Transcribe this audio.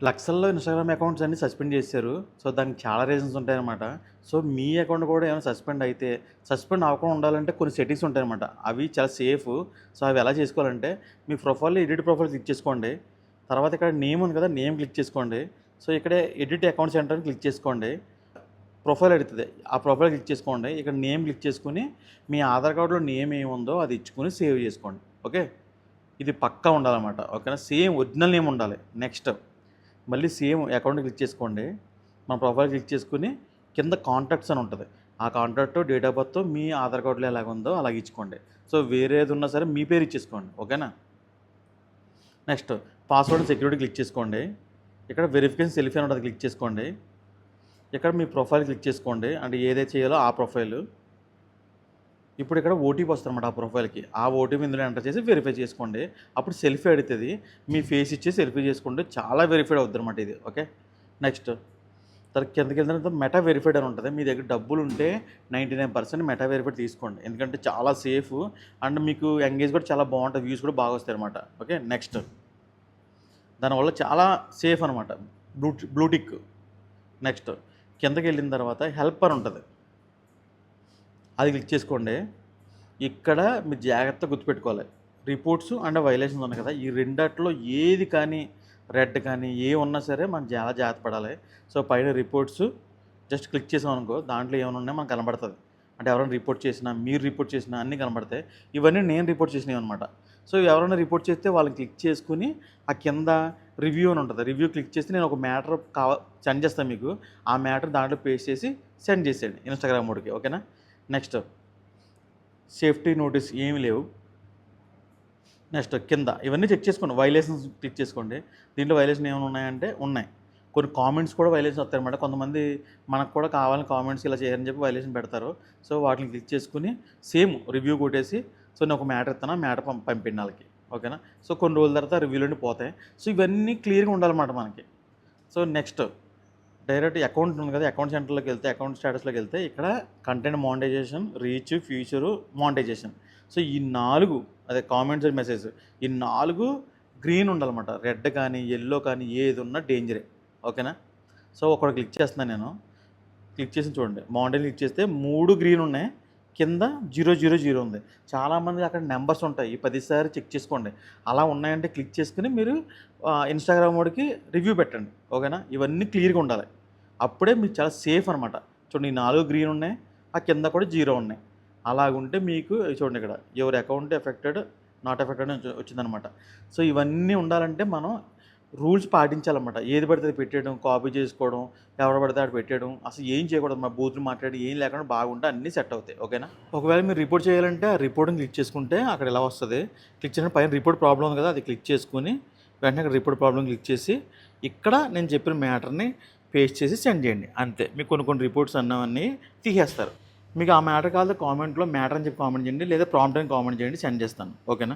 లక్షల్లో Instagram accounts అన్నీ suspend చేశారు. సో, దానికి చాలా రీజన్స్ ఉంటాయన్నమాట. సో, మీ అకౌంట్ కూడా ఏమైనా సస్పెండ్ అయితే, సస్పెండ్ అవ్వకుండా ఉండాలంటే కొన్ని సెట్టింగ్స్ ఉంటాయన్నమాట. అవి చాలా సేఫు. సో, అవి ఎలా చేసుకోవాలంటే, మీ ప్రొఫైల్‌లో ఎడిట్ ప్రొఫైల్ క్లిక్ చేసుకోండి. తర్వాత ఇక్కడ నేమ్ ఉంది కదా! నేమ్ క్లిక్ చేసుకోండి. సో, ఇక్కడే ఎడిట్ అకౌంట్ సెంటర్ అని క్లిక్ చేసుకోండి. ప్రొఫైల్ అడుగుతది. ఆ ప్రొఫైల్ క్లిక్ చేసుకోండి. ఇక్కడ నేమ్ క్లిక్ చేసుకొని, మీ ఆధార్ కార్డ్‌లో నేమ్ ఏముందో అది ఇచ్చుకొని సేవ్ చేసుకోండి. ఓకే. ఇది పక్కా ఉండాలన్నమాట. ఓకేనా. సేమ్ ఒరిజినల్ నేమ్ ఉండాలి. నెక్స్ట్ మళ్ళీ సేమ్ అకౌంట్ క్లిక్ చేసుకోండి. మన ప్రొఫైల్ క్లిక్ చేసుకొని కింద కాంటాక్ట్స్ అని ఉంటది. ఆ కాంటాక్ట్, డేట్ ఆఫ్ బర్త్ మీ ఆధార్ కార్డ్‌లో ఎలాగుందో అలాగ ఇచ్చుకోండి. సో, వేరేది ఉన్నా సరే మీ పేరు ఇచ్చేసుకోండి. ఓకేనా. Next password and security click చేసుకోండి. ఇక్కడ వెరిఫికేషన్ సెల్ఫీ అని ఉంటది. క్లిక్ చేసుకోండి. ఇక్కడ మీ ప్రొఫైల్ క్లిక్ చేసుకోండి. అంటే ఏదైతే చేయాలో ఆ ప్రొఫైలు. ఇప్పుడు ఇక్కడ ఓటీపీ వస్తుందన్నమాట ఆ ప్రొఫైల్‌కి. ఆ ఓటీపీ ఇందులో ఎంటర్ చేసి వెరిఫై చేసుకోండి. అప్పుడు సెల్ఫీ అడుగుతది. మీ ఫేస్ ఇచ్చి సెల్ఫీ చేసుకుంటే చాలా వెరిఫైడ్ అవుద్దన్నమాట ఇది. ఓకే. నెక్స్ట్ తర్వాత కిందకెళ్ళిన తర్వాత మెటా వెరిఫైడ్ అని ఉంటది. మీ దగ్గర డబ్బులుంటే 99% మెటా వెరిఫైడ్ తీసుకోండి. ఎందుకంటే చాలా సేఫు అండ్ మీకు ఎంగేజ్ కూడా చాలా బావుంటది. వ్యూస్ కూడా బాగా వస్తాయన్నమాట. ఓకే. నెక్స్ట్ దానివల్ల చాలా సేఫ్ అనమాట. Blue tick. నెక్స్ట్ కిందకెళ్ళిన తర్వాత హెల్ప్ అని ఉంటది. అది క్లిక్ చేసుకోండి. ఇక్కడ మీరు జాగ్రత్తగా గుర్తుపెట్టుకోవాలి. రిపోర్ట్స్ అండ్ వైలేషన్స్ ఉన్నాయి కదా! ఈ రెండిట్లో ఏది కానీ రెడ్ కానీ ఏవి ఉన్నా సరే మనం చాలా జాగ్రత్త పడాలి. సో, పైన రిపోర్ట్స్ జస్ట్ క్లిక్ చేసామనుకో దాంట్లో ఏమైనా ఉన్నాయో మనకు కనబడతది. అంటే ఎవరైనా రిపోర్ట్ చేసినా, మీరు రిపోర్ట్ చేసినా అన్నీ కనబడతాయి. ఇవన్నీ నేను రిపోర్ట్ చేసినవన్నమాట. సో, ఎవరైనా రిపోర్ట్ చేస్తే వాళ్ళని క్లిక్ చేసుకొని ఆ కింద రివ్యూ అని ఉంటది. రివ్యూ క్లిక్ చేసి నేను ఒక మ్యాటర్ సెండ్ చేస్తాను మీకు. ఆ మ్యాటర్ దాంట్లో పేస్ట్ చేసి సెండ్ చేసేయండి ఇన్‌స్టాగ్రామ్ వోడికి. ఓకేనా. నెక్స్ట్ సేఫ్టీ నోటీస్ ఏమి లేవు. నెక్స్ట్ కింద ఇవన్నీ చెక్ చేసుకోండి. వైలేషన్స్ క్లిక్ చేసుకోండి. దీంట్లో వైలేషన్ ఏమైనా ఉన్నాయంటే ఉన్నాయి. కొన్ని కామెంట్స్ కూడా వైలేషన్ వస్తాయన్నమాట. కొంతమంది మనకు కూడా కావాలని కామెంట్స్ ఇలా చేయరని చెప్పి వైలేషన్ పెడతారు. సో, వాటిని క్లిక్ చేసుకొని సేమ్ రివ్యూ కొట్టేసి సో, నేను ఒక మ్యాటర్ ఇస్తాను. ఆ మ్యాటర్ పంపించండి ఆళ్ళకి. ఓకేనా. సో, కొన్ని రోజుల తర్వాత రివ్యూలన్నీ పోతాయి. సో, ఇవన్నీ క్లియర్‌గా ఉండాలన్నమాట మనకి. సో, నెక్స్ట్ డైరెక్ట్ అకౌంట్ ఉంది కదా! అకౌంట్ సెంటర్‌లోకి వెళ్తే, అకౌంట్ స్టేటస్‌లోకి వెళ్తే ఇక్కడ content monetisation, reach, future, monetisation. So, ఈ 4 అదే కామెంట్స్ అండ్ మెసేజెస్ ఈ 4 గ్రీన్ ఉండాలన్నమాట. రెడ్ కానీ, యెల్లో కానీ ఏదున్నా డేంజరే. ఓకేనా. సో, ఒకటి క్లిక్ చేస్తున్నాను నేను. క్లిక్ చేసి చూడండి. మానిటైజ్ క్లిక్ చేస్తే 3 గ్రీన్ ఉన్నాయి. కింద 000 ఉంది. చాలామంది అక్కడ నంబర్స్ ఉంటాయి. 10 సారి చెక్ చేసుకోండి. అలా ఉన్నాయంటే క్లిక్ చేసుకొని మీరు ఇన్‌స్టాగ్రామ్ వాడికి రివ్యూ పెట్టండి. ఓకేనా. ఇవన్నీ క్లియర్‌గా ఉండాలి. అప్పుడే మీకు చాలా సేఫ్ అనమాట. చూడండి ఈ 4 గ్రీన్ ఉన్నాయి. ఆ కింద కూడా 0 ఉన్నాయి. అలాగుంటే మీకు చూడండి ఇక్కడ your account affected, not affected అని వచ్చిందనమాట. సో, ఇవన్నీ ఉండాలంటే మనం రూల్స్ పాటించాలన్నమాట. ఏది పడితే అది పెట్టేయడం, కాపీ చేసుకోవడం, ఎవడు పడితే ఆడు పెట్టేయడం, అసలు ఏం చేయకూడదు. మా బూతులు మాట్లాడి ఏం లేకుండా బాగుంటే అన్నీ సెట్ అవుతాయి. ఓకేనా. ఒకవేళ మీరు రిపోర్ట్ చేయాలంటే ఆ రిపోర్ట్‌ని క్లిక్ చేసుకుంటే అక్కడ ఇలా వస్తది. క్లిక్ చేసిన పైన రిపోర్ట్ ప్రాబ్లమ్ ఉంది కదా! అది క్లిక్ చేసుకొని వెంటనే అక్కడ రిపోర్ట్ ప్రాబ్లమ్ క్లిక్ చేసి ఇక్కడ నేను చెప్పిన మ్యాటర్‌ని పేస్ట్ చేసి సెండ్ చేయండి. అంతే. మీకు కొన్ని రిపోర్ట్స్ అన్నవన్నీ తీసేస్తారు. మీకు ఆ మ్యాటర్ కావాలంటే కామెంట్‌లో మ్యాటర్ అని చెప్పి కామెంట్ చేయండి. లేదా ప్రాంప్ట్ అని కామెంట్ చేయండి. సెండ్ చేస్తాను. ఓకేనా.